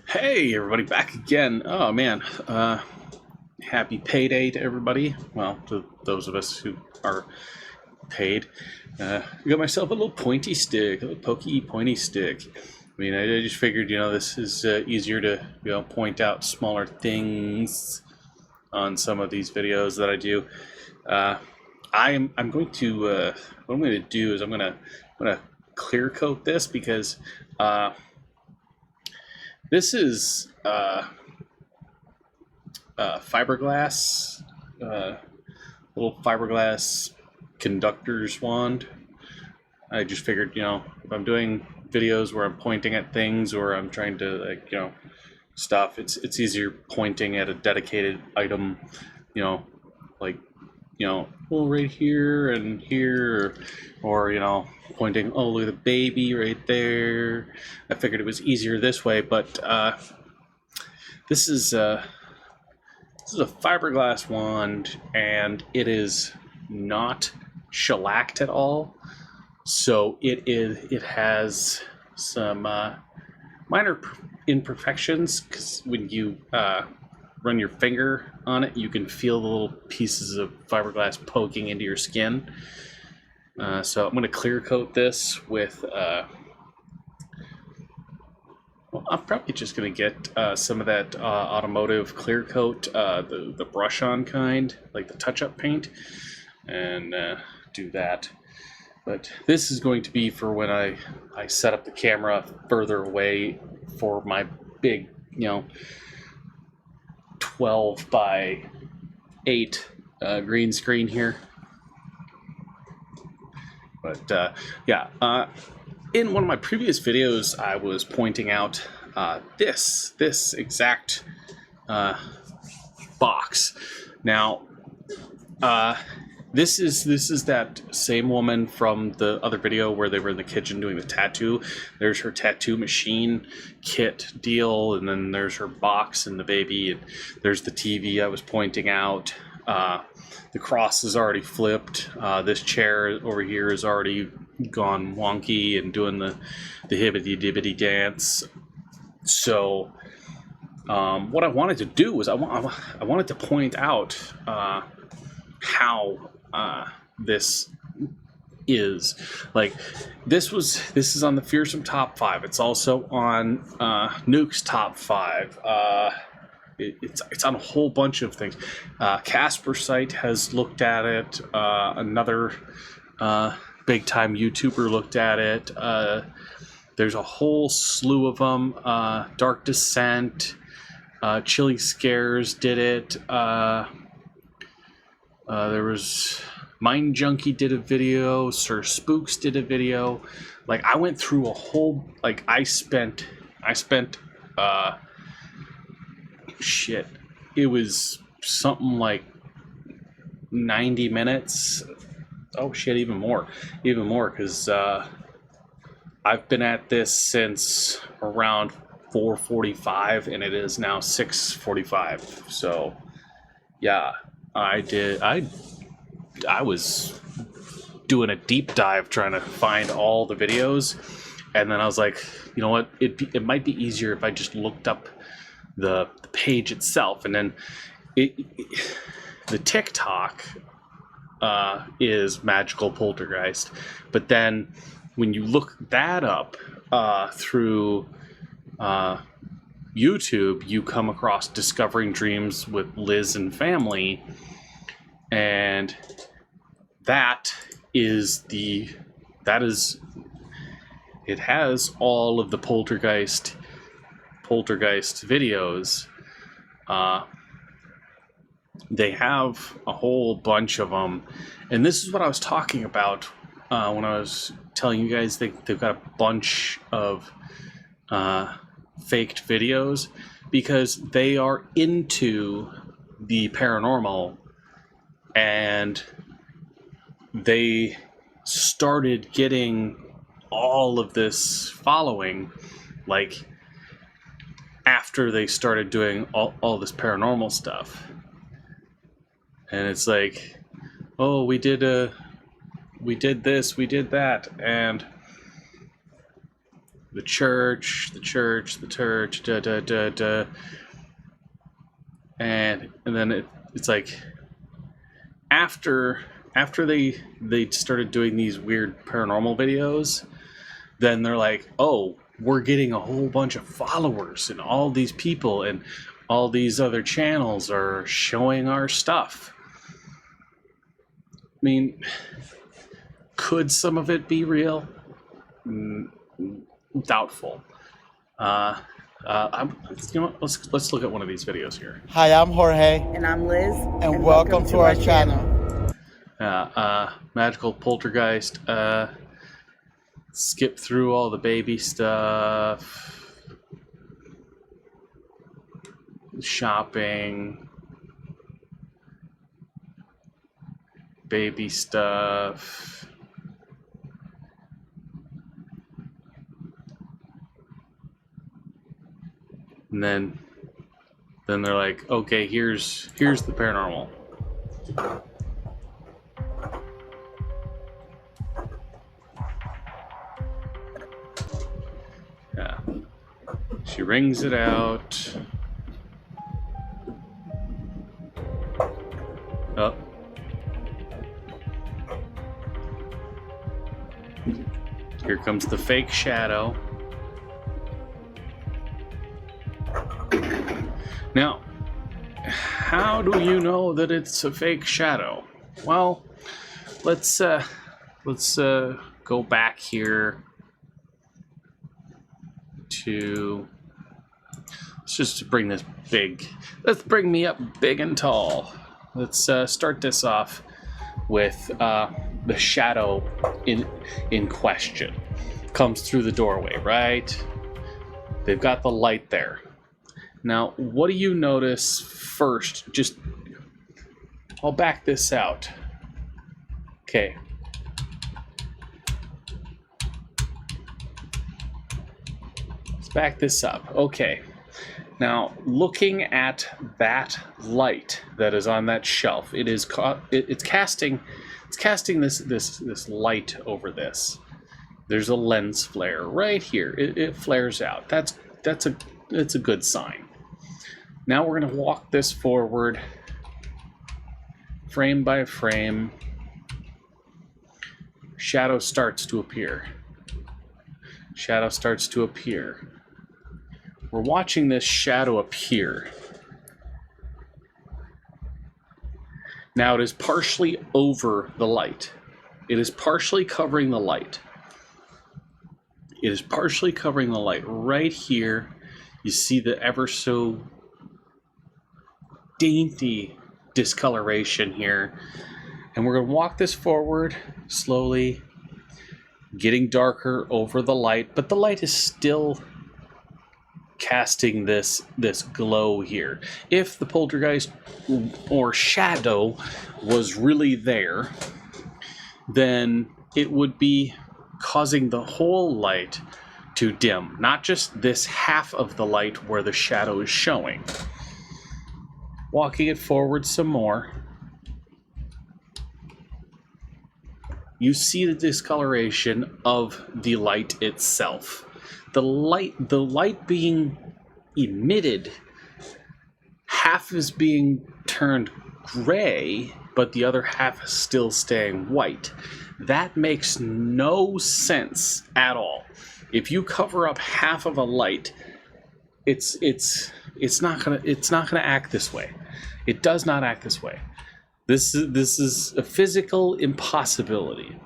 Hey, everybody, back again. Oh, man. Happy payday to everybody. Well, to those of us who are paid. I got myself a little pointy stick, a little pokey pointy stick. I mean, I just figured, this is easier to, point out smaller things on some of these videos that I do. I'm going to, what I'm going to do is I'm going to clear coat this because, this is fiberglass, little fiberglass conductor's wand. I just figured, if I'm doing videos where I'm pointing at things or I'm trying to, stuff, it's easier pointing at a dedicated item, like, well, right here and here, or pointing, oh, look at the baby right there. I figured it was easier this way, but this is a fiberglass wand, and it is not shellacked at all. So it has some minor imperfections, because when you run your finger on it, you can feel the little pieces of fiberglass poking into your skin. So I'm going to clear coat this with I'm probably just going to get some of that automotive clear coat, the brush on kind, like the touch-up paint, and do that. But this is going to be for when I set up the camera further away for my big, 12 by 8 green screen here. But in one of my previous videos, I was pointing out this exact box. Now, this is that same woman from the other video where they were in the kitchen doing the tattoo. There's her tattoo machine kit deal, and then there's her box and the baby, and there's the TV I was pointing out. The cross is already flipped. This chair over here is already gone wonky and doing the hibbity-dibbity dance. So what I wanted to do was I wanted to point out how this is. Like, this is on the Fearsome Top 5. It's also on Nuke's Top 5. It's on a whole bunch of things. Casper Site has looked at it. Another big time YouTuber looked at it. There's a whole slew of them. Dark Descent, Chili Scares did it. There was Mind Junkie did a video. Sir Spooks did a video. Like, I went through a whole, like, I spent shit, it was something like 90 minutes. Oh shit, even more, because I've been at this since around 4:45, and it is now 6:45. So yeah, I was doing a deep dive trying to find all the videos, and then I was like, you know what, it might be easier if I just looked up the page itself, and then the TikTok is Magical Poltergeist, but then when you look that up through YouTube, you come across Discovering Dreams with Liz and Family, and it has all of the poltergeist videos. They have a whole bunch of them, and this is what I was talking about when I was telling you guys they've got a bunch of faked videos, because they are into the paranormal, and they started getting all of this following, like, after they started doing all this paranormal stuff. And it's like, oh, we did this, we did that, and the church, da da da da, and then it's like after they started doing these weird paranormal videos, then they're like, oh, we're getting a whole bunch of followers, and all these people and all these other channels are showing our stuff. I mean, could some of it be real? Doubtful. You know what? Let's look at one of these videos here. Hi, I'm Jorge. And I'm Liz. And welcome to our channel. Magical poltergeist. Skip through all the baby stuff. Shopping. Baby stuff. And then they're like, okay, here's the paranormal. Yeah. She rings it out. Oh. Here comes the fake shadow. Now, how do you know that it's a fake shadow? Well, let's go back here to, let's just bring this big. Let's bring me up big and tall. Let's start this off with the shadow in question. Comes through the doorway, right? They've got the light there. Now, what do you notice first? I'll back this out. Okay. Let's back this up. Okay. Now, looking at that light that is on that shelf, it's casting this light over this. There's a lens flare right here. It flares out. That's a good sign. Now we're going to walk this forward, frame by frame. Shadow starts to appear. Shadow starts to appear. We're watching this shadow appear. Now it is partially over the light. It is partially covering the light. It is partially covering the light. Right here, you see the ever so dainty discoloration here. And we're going to walk this forward slowly, getting darker over the light, but the light is still casting this glow here. If the poltergeist or shadow was really there, then it would be causing the whole light to dim, not just this half of the light where the shadow is showing. Walking it forward some more, you see the discoloration of the light itself. The light being emitted, half is being turned gray, but the other half is still staying white. That makes no sense at all. If you cover up half of a light, it's not gonna act this way. It does not act this way. This is a physical impossibility.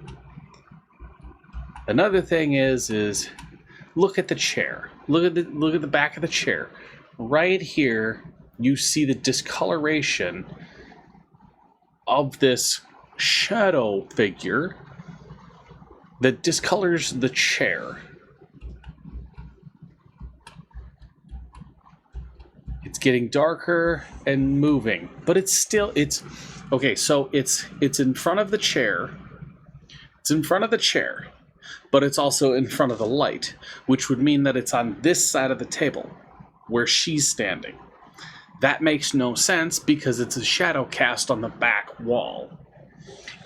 Another thing is look at the chair. Look at the back of the chair. Right here, you see the discoloration of this shadow figure that discolors the chair. It's getting darker and moving, but it's okay. So it's in front of the chair. It's in front of the chair, but it's also in front of the light, which would mean that it's on this side of the table where she's standing. That makes no sense because it's a shadow cast on the back wall.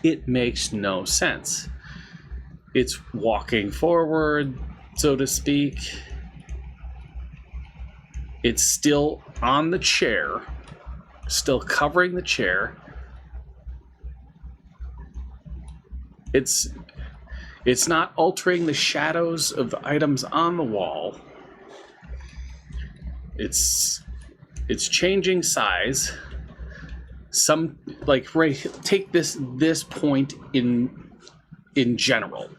It makes no sense. It's walking forward. so to speak. It's still on the chair, still covering the chair. It's not altering the shadows of the items on the wall. It's changing size. Some, like, right, take this point in general.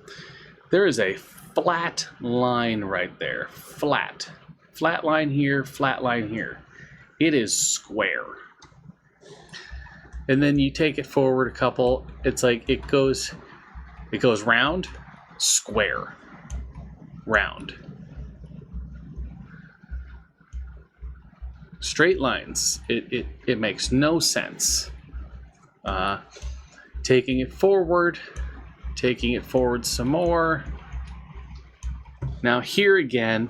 There is a flat line right there. Flat line here, flat line here. It is square. And then you take it forward a couple, it's like it goes round, square, round. Straight lines. It makes no sense. Taking it forward some more. Now here again,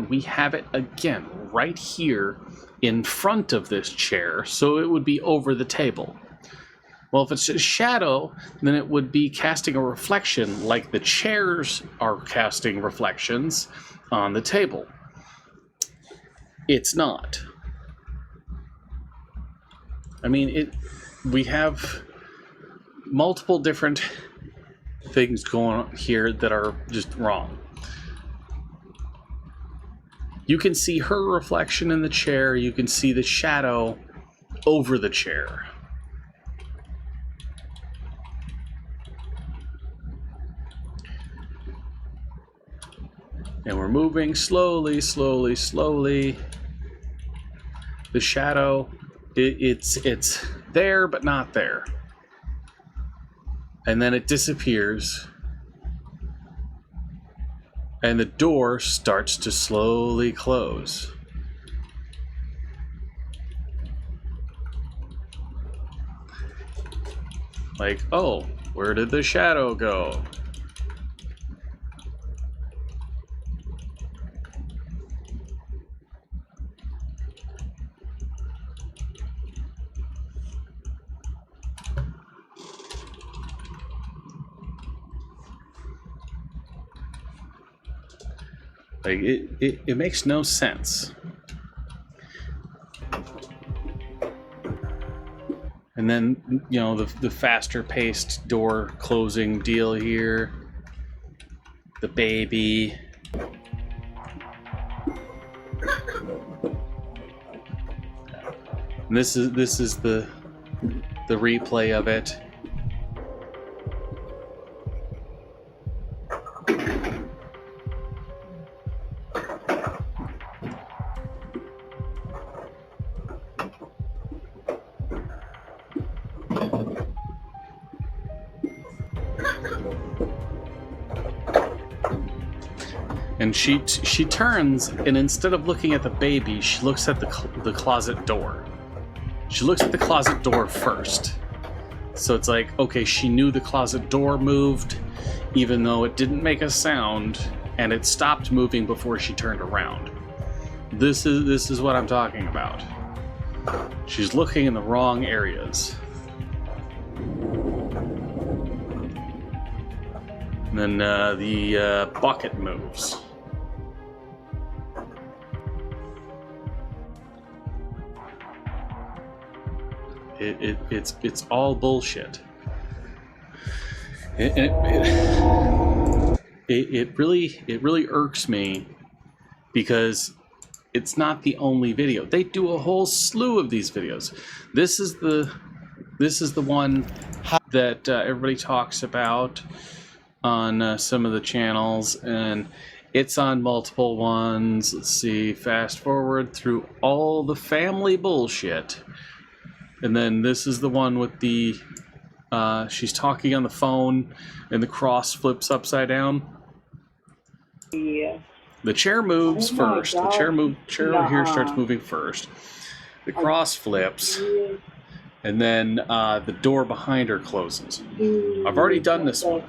we have it again right here in front of this chair, so it would be over the table. Well, if it's a shadow, then it would be casting a reflection like the chairs are casting reflections on the table. It's not. I mean, we have multiple different things going on here that are just wrong. You can see her reflection in the chair. You can see the shadow over the chair. And we're moving slowly, slowly, slowly. The shadow, it's there, but not there. And then it disappears. And the door starts to slowly close. Like, oh, where did the shadow go? Like, it makes no sense. And then, you know, the faster paced door closing deal here. The baby. And this is the replay of it. And she turns, and instead of looking at the baby, she looks at the closet door. She looks at the closet door first. So it's like, okay, she knew the closet door moved, even though it didn't make a sound, and it stopped moving before she turned around. This is what I'm talking about. She's looking in the wrong areas. And then the bucket moves. It's all bullshit. It really irks me because it's not the only video. They do a whole slew of these videos. This is the one that everybody talks about on some of the channels, and it's on multiple ones. Let's see, fast forward through all the family bullshit. And then this is the one with the, she's talking on the phone and the cross flips upside down. Yeah. The chair moves first. The chair over here starts moving first. The cross flips. And then the door behind her closes. I've already done this one.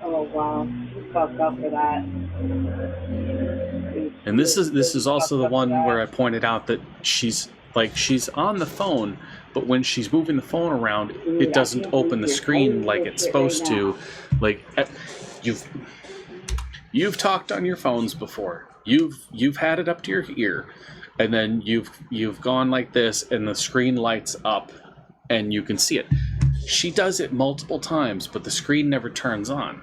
Oh, wow. You fucked up for that. And this is also the one where I pointed out that she's on the phone, but when she's moving the phone around, it doesn't open the screen like it's supposed to. Like, You've talked on your phones before. You've had it up to your ear, and then you've gone like this, and the screen lights up, and you can see it. She does it multiple times, but the screen never turns on.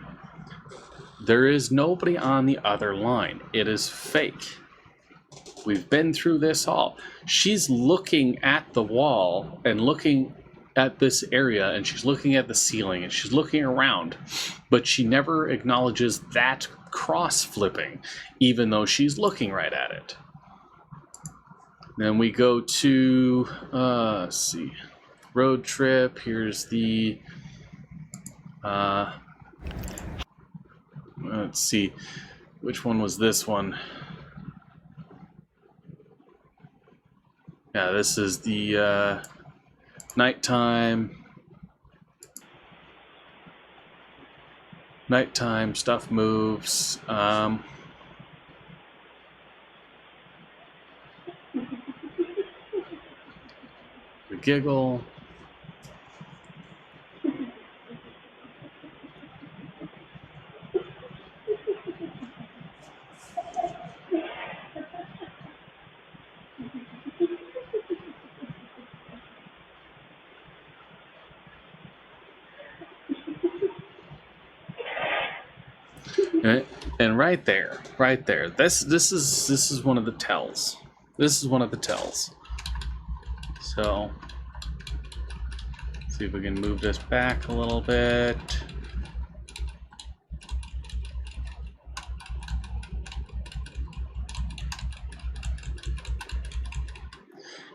There is nobody on the other line. It is fake. We've been through this all. She's looking at the wall and looking at this area, and she's looking at the ceiling, and she's looking around, but she never acknowledges that cross flipping, even though she's looking right at it. Then we go to, let's see, road trip. Here's the, let's see, which one was this one? Yeah, this is the nighttime. Nighttime stuff moves. We giggle. And right there, this is one of the tells. This is one of the tells. So, see if we can move this back a little bit.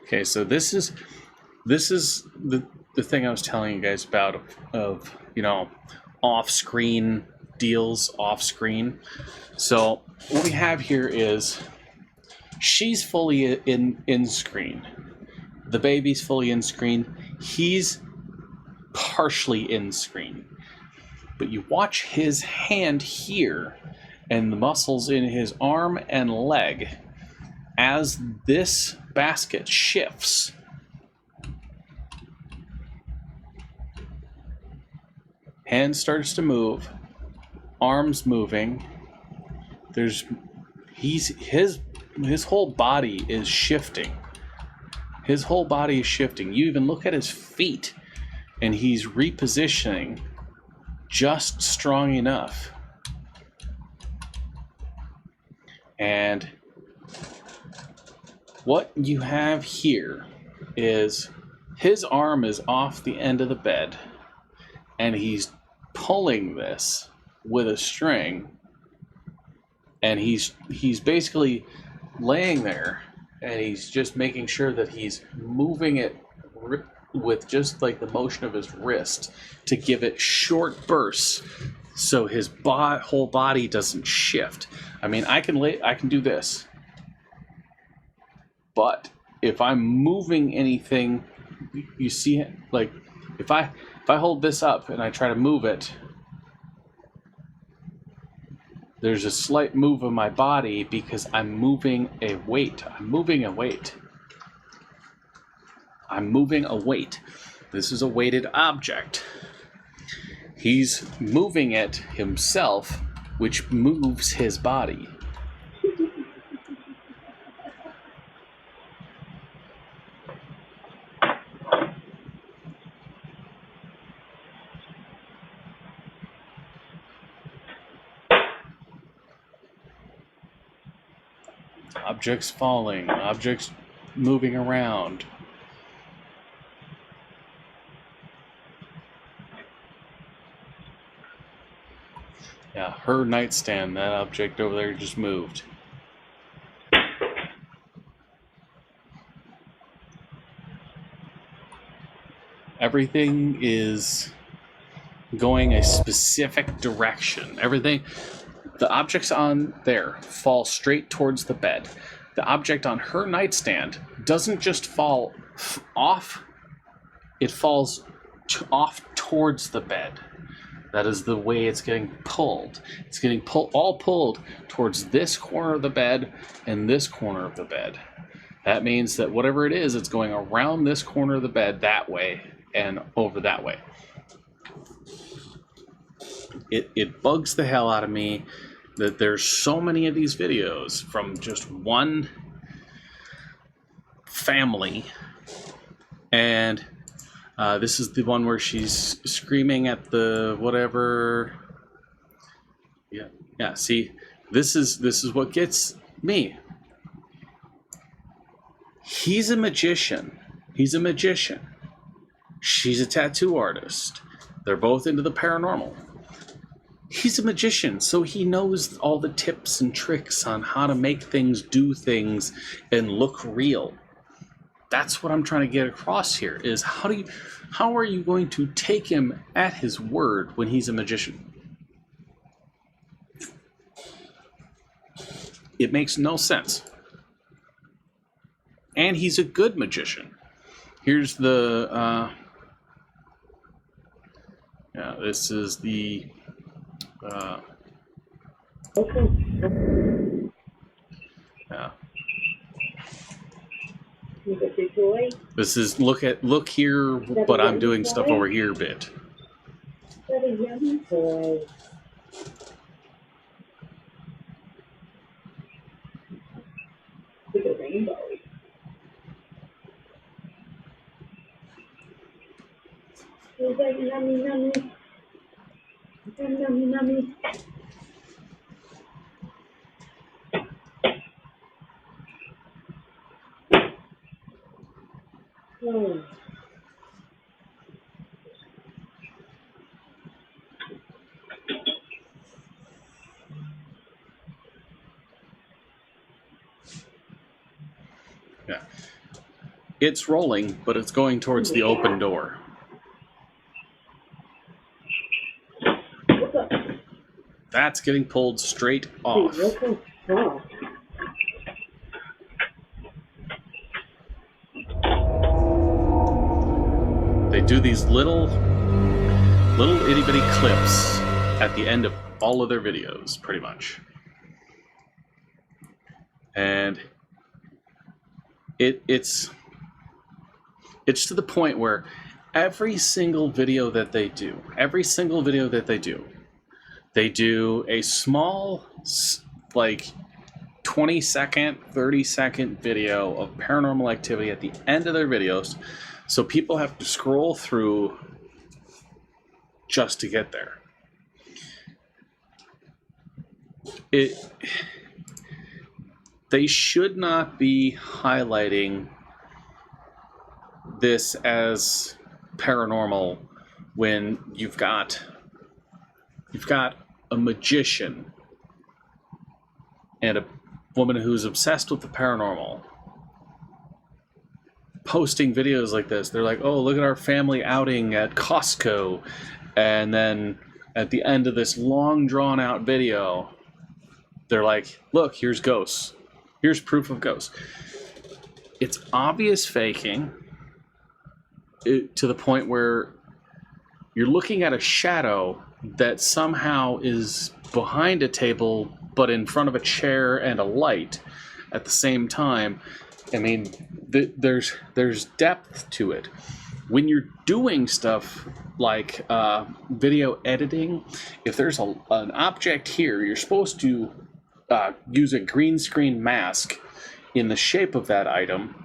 Okay, so this is the thing I was telling you guys about of you know, off-screen deals off screen. So what we have here is she's fully in screen. The baby's fully in screen. He's partially in screen. But you watch his hand here and the muscles in his arm and leg as this basket shifts. Hand starts to move. Arms moving. His whole body is shifting. His whole body is shifting. You even look at his feet, and he's repositioning just strong enough. And what you have here is his arm is off the end of the bed, and he's pulling this with a string, and he's basically laying there, and he's just making sure that he's moving it with just like the motion of his wrist to give it short bursts so his whole body doesn't shift. I mean, I can do this, but if I'm moving anything, you see it, like if I hold this up and I try to move it, there's a slight move of my body because I'm moving a weight. I'm moving a weight. This is a weighted object. He's moving it himself, which moves his body. Objects falling, objects moving around. Yeah, her nightstand, that object over there just moved. Everything is going a specific direction. Everything. The objects on there fall straight towards the bed. The object on her nightstand doesn't just fall off, it falls off towards the bed. That is the way it's getting pulled. It's getting all pulled towards this corner of the bed and this corner of the bed. That means that whatever it is, it's going around this corner of the bed that way and over that way. It bugs the hell out of me. that there's so many of these videos from just one family, and this is the one where she's screaming at the whatever. Yeah. See, this is what gets me. He's a magician. She's a tattoo artist. They're both into the paranormal. He's a magician, so he knows all the tips and tricks on how to make things, do things, and look real. That's what I'm trying to get across here, is how are you going to take him at his word when he's a magician? It makes no sense. And he's a good magician. Here's the this is the this is look here, but I'm doing stuff over here bit. What a yummy boy. With a rainbow. Yummy, yummy, yummy. Yummy, yummy. Oh. Yeah. It's rolling, but it's going towards the open door. That's getting pulled straight off. They do these little itty bitty clips at the end of all of their videos, pretty much. And it's to the point where every single video that they do, they do a small, like 20-second, 30-second video of paranormal activity at the end of their videos, so people have to scroll through just to get there. They should not be highlighting this as paranormal when you've got a magician and a woman who's obsessed with the paranormal posting videos like this. They're like, oh, look at our family outing at Costco, and then at the end of this long drawn out video they're like, look, here's ghosts, here's proof of ghosts. It's obvious faking to the point where you're looking at a shadow that somehow is behind a table but in front of a chair and a light at the same time. I mean, there's depth to it. When you're doing stuff like video editing, if there's an object here, you're supposed to use a green screen mask in the shape of that item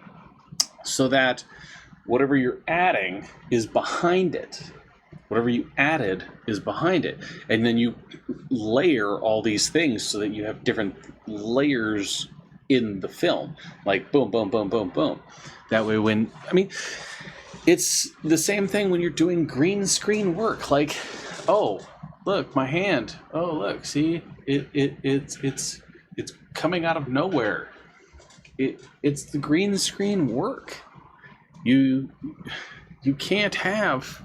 so that whatever you're adding is behind it. Whatever you added is behind it. And then you layer all these things so that you have different layers in the film. Like boom, boom, boom, boom, boom. That way it's the same thing when you're doing green screen work. Like, oh, look, my hand. Oh, look, see? It's coming out of nowhere. It's the green screen work. You can't have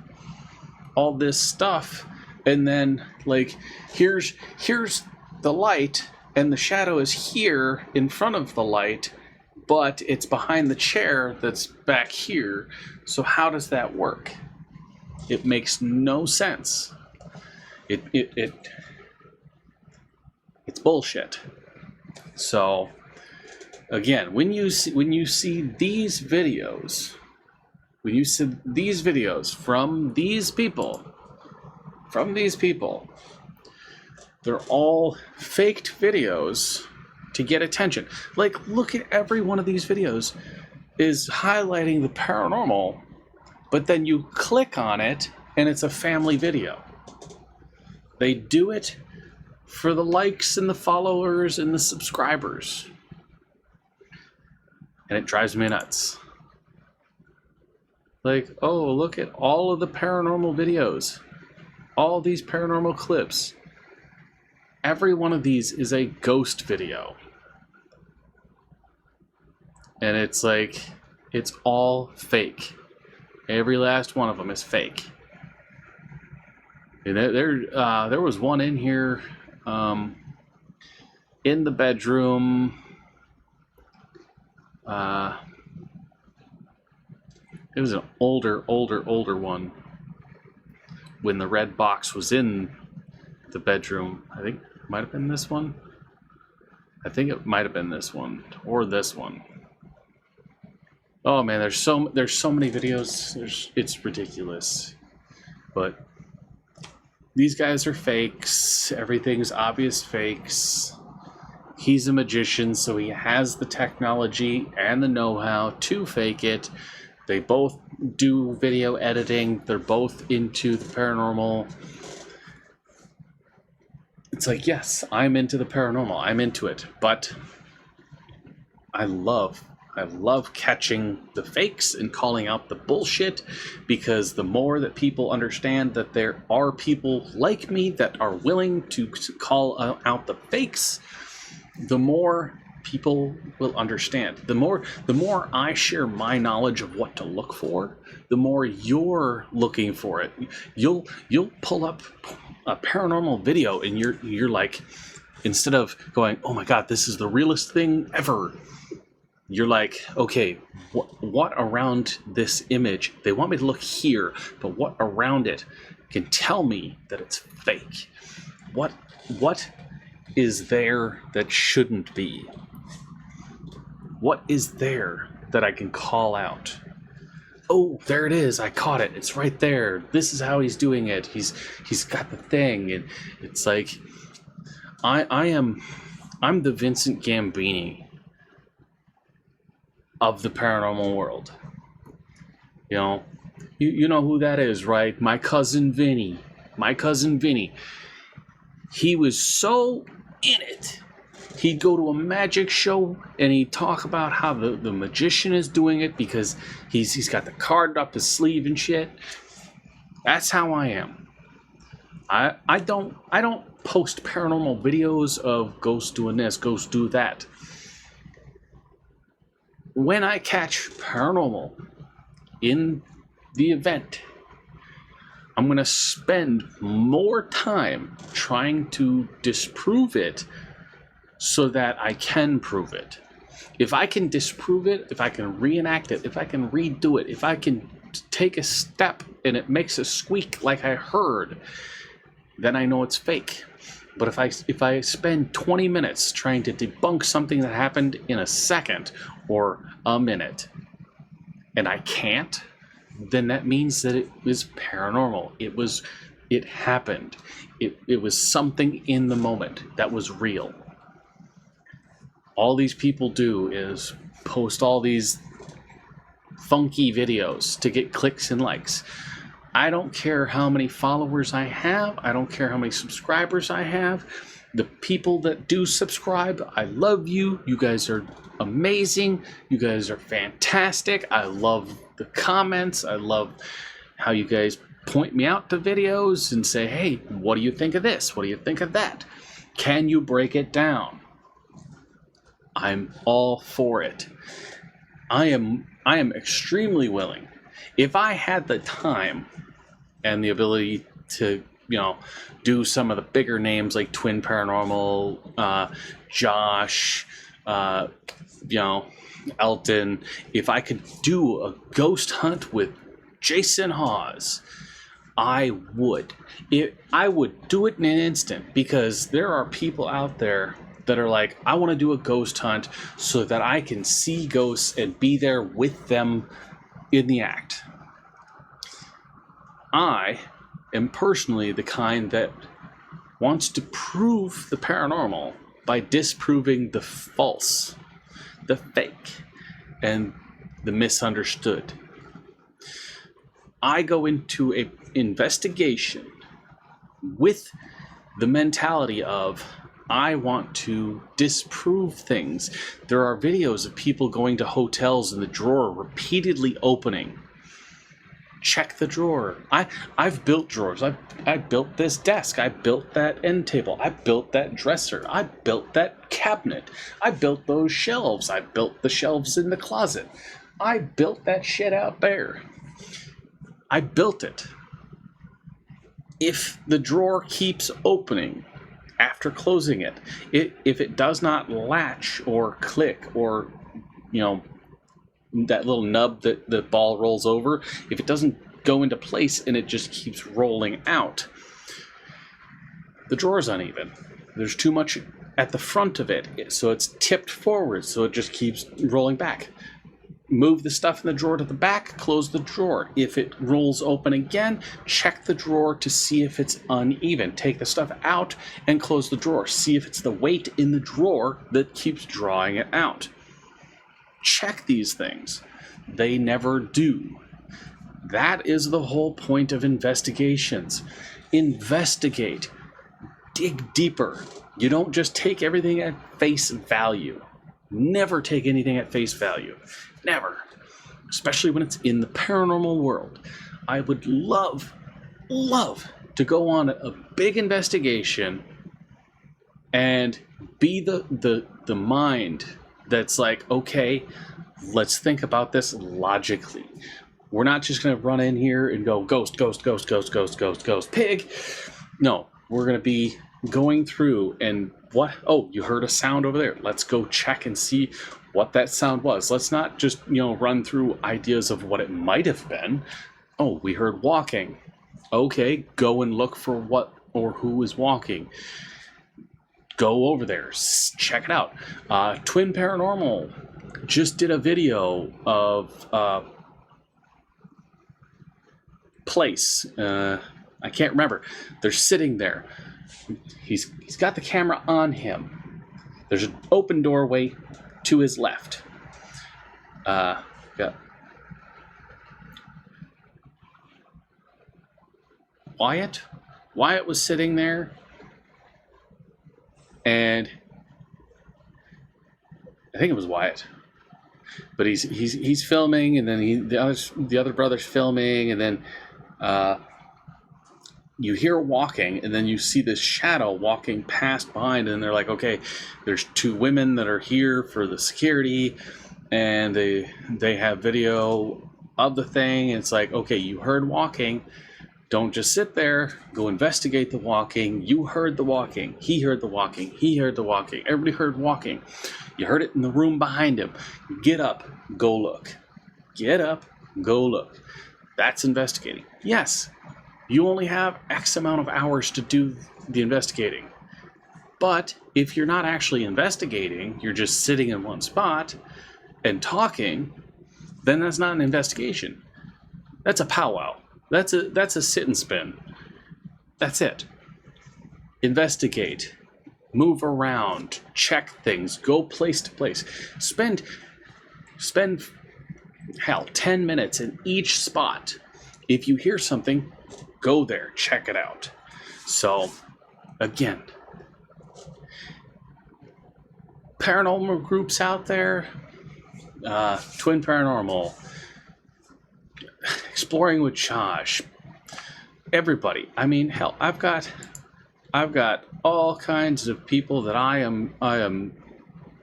all this stuff and then like here's the light and the shadow is here in front of the light, but it's behind the chair that's back here. So how does that work? It makes no sense. It's bullshit. So again, when you see these videos, from these people, They're all faked videos to get attention. Like, look at every one of these videos is highlighting the paranormal, but then you click on it and it's a family video. They do it for the likes and the followers and the subscribers. And it drives me nuts. Like, oh, look at all of the paranormal videos. All these paranormal clips. Every one of these is a ghost video. And it's like, it's all fake. Every last one of them is fake. And there was one in here, in the bedroom. It was an older one. When the red box was in the bedroom, I think it might have been this one. I think it might have been this one or this one. Oh man, there's so many videos. It's ridiculous. But these guys are fakes. Everything's obvious fakes. He's a magician, so he has the technology and the know-how to fake it. They both do video editing. They're both into the paranormal. It's like, yes, I'm into the paranormal. I'm into it. But I love catching the fakes and calling out the bullshit, because the more that people understand that there are people like me that are willing to call out the fakes, the more people will understand. The more I share my knowledge of what to look for, the more you're looking for it. You'll pull up a paranormal video and you're like, instead of going, oh my god, this is the realest thing ever, you're like, okay, what around this image? They want me to look here, but what around it can tell me that it's fake? What is there that shouldn't be? What is there that I can call out? Oh, there it is. I caught it. It's right there. This is how he's doing it. He's got the thing, and it's like, I'm the Vincent Gambini of the paranormal world. You know, you know who that is, right? My cousin Vinny. He was so in it. He'd go to a magic show and he'd talk about how the magician is doing it because he's got the card up his sleeve and shit. That's how I am. I don't post paranormal videos of ghosts doing this, ghosts do that. When I catch paranormal in the event, I'm going to spend more time trying to disprove it so that I can prove it. If I can disprove it, if I can reenact it, if I can redo it, if I can take a step and it makes a squeak like I heard, then I know it's fake. But if I spend 20 minutes trying to debunk something that happened in a second or a minute, and I can't, then that means that it was paranormal. It happened. It was something in the moment that was real. All these people do is post all these funky videos to get clicks and likes. I don't care how many followers I have. I don't care how many subscribers I have. The people that do subscribe, I love you. You guys are amazing. You guys are fantastic. I love the comments. I love how you guys point me out to videos and say, hey, what do you think of this? What do you think of that? Can you break it down? I'm all for it. I am extremely willing. If I had the time and the ability to, do some of the bigger names like Twin Paranormal, Josh, Elton, if I could do a ghost hunt with Jason Hawes, I would. I would do it in an instant, because there are people out there that are like, I want to do a ghost hunt so that I can see ghosts and be there with them in the act. I am personally the kind that wants to prove the paranormal by disproving the false, the fake, and the misunderstood. I go into an investigation with the mentality of I want to disprove things. There are videos of people going to hotels and the drawer repeatedly opening. Check the drawer. I've built drawers. I built this desk. I built that end table. I built that dresser. I built that cabinet. I built those shelves. I built the shelves in the closet. I built that shit out there. I built it. If the drawer keeps opening after closing it, if it does not latch or click or, that little nub that the ball rolls over, if it doesn't go into place and it just keeps rolling out, the drawer's uneven. There's too much at the front of it, so it's tipped forward, so it just keeps rolling back. Move the stuff in the drawer to the back, close the drawer. If it rolls open again, check the drawer to see if it's uneven. Take the stuff out and close the drawer. See if it's the weight in the drawer that keeps drawing it out. Check these things. They never do. That is the whole point of investigations. Investigate. Dig deeper. You don't just take everything at face value. Never take anything at face value. Never. Especially when it's in the paranormal world. I would love to go on a big investigation and be the mind that's like, okay, let's think about this logically. We're not just going to run in here and go ghost, ghost, ghost, ghost, ghost, ghost, ghost, pig. No, we're going to be going through and what? Oh, you heard a sound over there. Let's go check and see what that sound was. Let's not just, run through ideas of what it might have been. Oh, we heard walking. Okay, go and look for what or who is walking. Go over there, check it out. Twin Paranormal just did a video of place. I can't remember. They're sitting there. He's got the camera on him. There's an open doorway to his left. Got Wyatt. Wyatt was sitting there, and I think it was Wyatt. But he's filming, and then the other brother's filming, and then you hear walking, and then you see this shadow walking past behind, and they're like, okay, there's two women that are here for the security, and they have video of the thing, and it's like, okay, you heard walking. Don't just sit there. Go investigate the walking. You heard the walking. He heard the walking. He heard the walking. Everybody heard walking. You heard it in the room behind him. Get up. Go look. Get up. Go look. That's investigating. Yes, you only have X amount of hours to do the investigating. But if you're not actually investigating, you're just sitting in one spot and talking, then that's not an investigation. That's a powwow. That's a sit and spin. That's it. Investigate. Move around. Check things. Go place to place. Spend 10 minutes in each spot. If you hear something, go there. Check it out. So, again, paranormal groups out there, Twin Paranormal, Exploring with Josh, everybody. I mean, hell, I've got all kinds of people that I am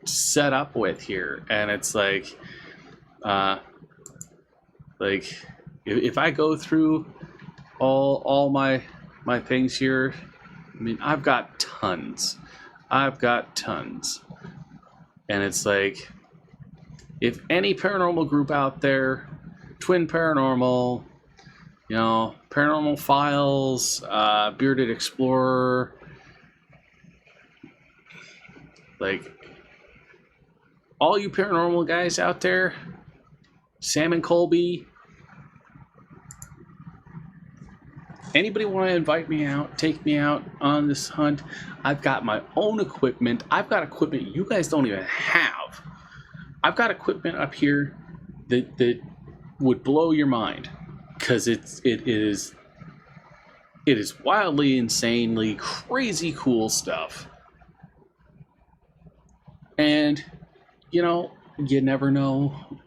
set up with here, and it's like if I go through all my things here, I mean, I've got tons, and it's like, if any paranormal group out there, Twin Paranormal, Paranormal Files, Bearded Explorer, like, all you paranormal guys out there, Sam and Colby, Anybody want to invite me out, take me out on this hunt? I've got my own equipment. I've got equipment you guys don't even have. I've got equipment up here that would blow your mind, because it is wildly, insanely, crazy cool stuff. And you never know.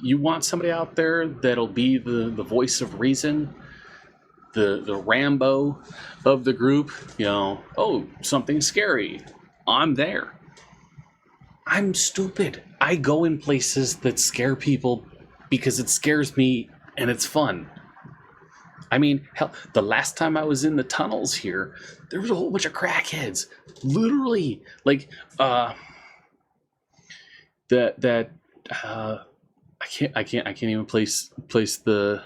You want somebody out there that'll be the voice of reason, the Rambo of the group. Oh, something scary. I'm there. I'm stupid. I go in places that scare people because it scares me and it's fun. I mean, hell, the last time I was in the tunnels here, there was a whole bunch of crackheads. Literally, like, I can't even place the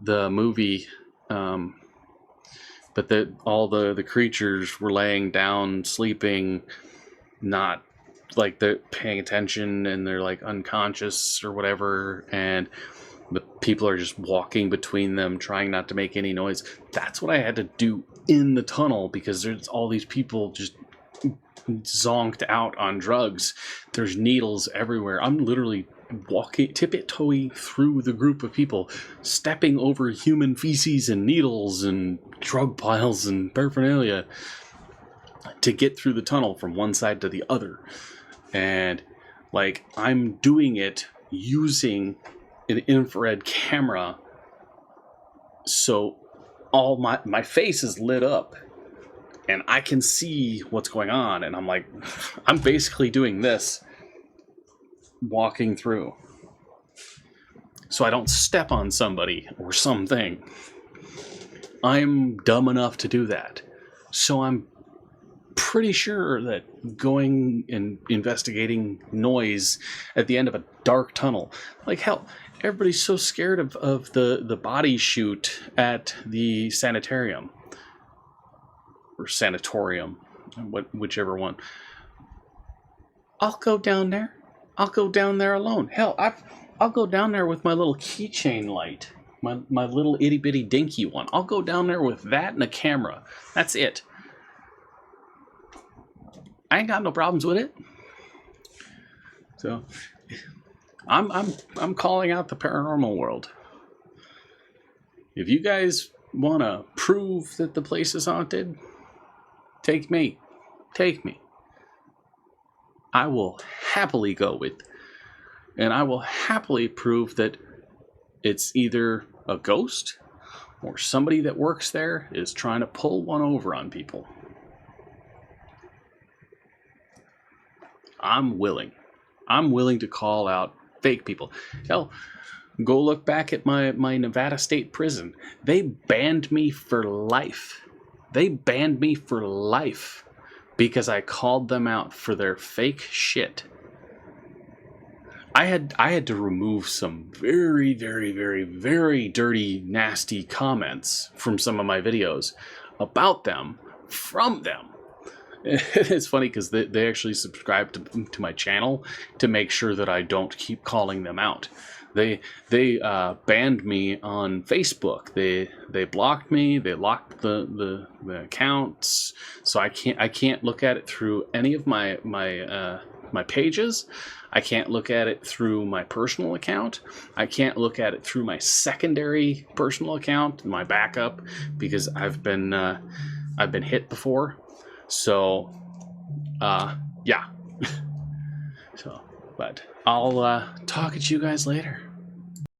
movie, but all the creatures were laying down, sleeping, not like they're paying attention, and they're like unconscious or whatever, and the people are just walking between them, trying not to make any noise. That's what I had to do in the tunnel, because there's all these people just zonked out on drugs. There's needles everywhere. I'm literally walking, tippy-toeing through the group of people, stepping over human feces and needles and drug piles and paraphernalia to get through the tunnel from one side to the other. And like, I'm doing it using an infrared camera, so all my face is lit up and I can see what's going on, and I'm basically doing this walking through, so I don't step on somebody or something. I'm dumb enough to do that. So I'm pretty sure that going and investigating noise at the end of a dark tunnel, like, hell, everybody's so scared of the body chute at the sanitarium or sanatorium, whichever one. I'll go down there. I'll go down there alone. Hell, I'll go down there with my little keychain light, my little itty bitty dinky one. I'll go down there with that and a camera. That's it. I ain't got no problems with it. So I'm calling out the paranormal world. If you guys want to prove that the place is haunted, take me. Take me. I will happily go with, and I will happily prove that it's either a ghost or somebody that works there is trying to pull one over on people. I'm willing. I'm willing to call out fake people. Hell, go look back at my Nevada State Prison. They banned me for life. They banned me for life because I called them out for their fake shit. I had to remove some very, very, very, very dirty, nasty comments from some of my videos about them, from them. It's funny because they actually subscribe to my channel to make sure that I don't keep calling them out. They banned me on Facebook. They blocked me. They locked the accounts, so I can't look at it through any of my pages. I can't look at it through my personal account. I can't look at it through my secondary personal account, my backup, because I've been hit before. So, yeah. So, but I'll talk at you guys later.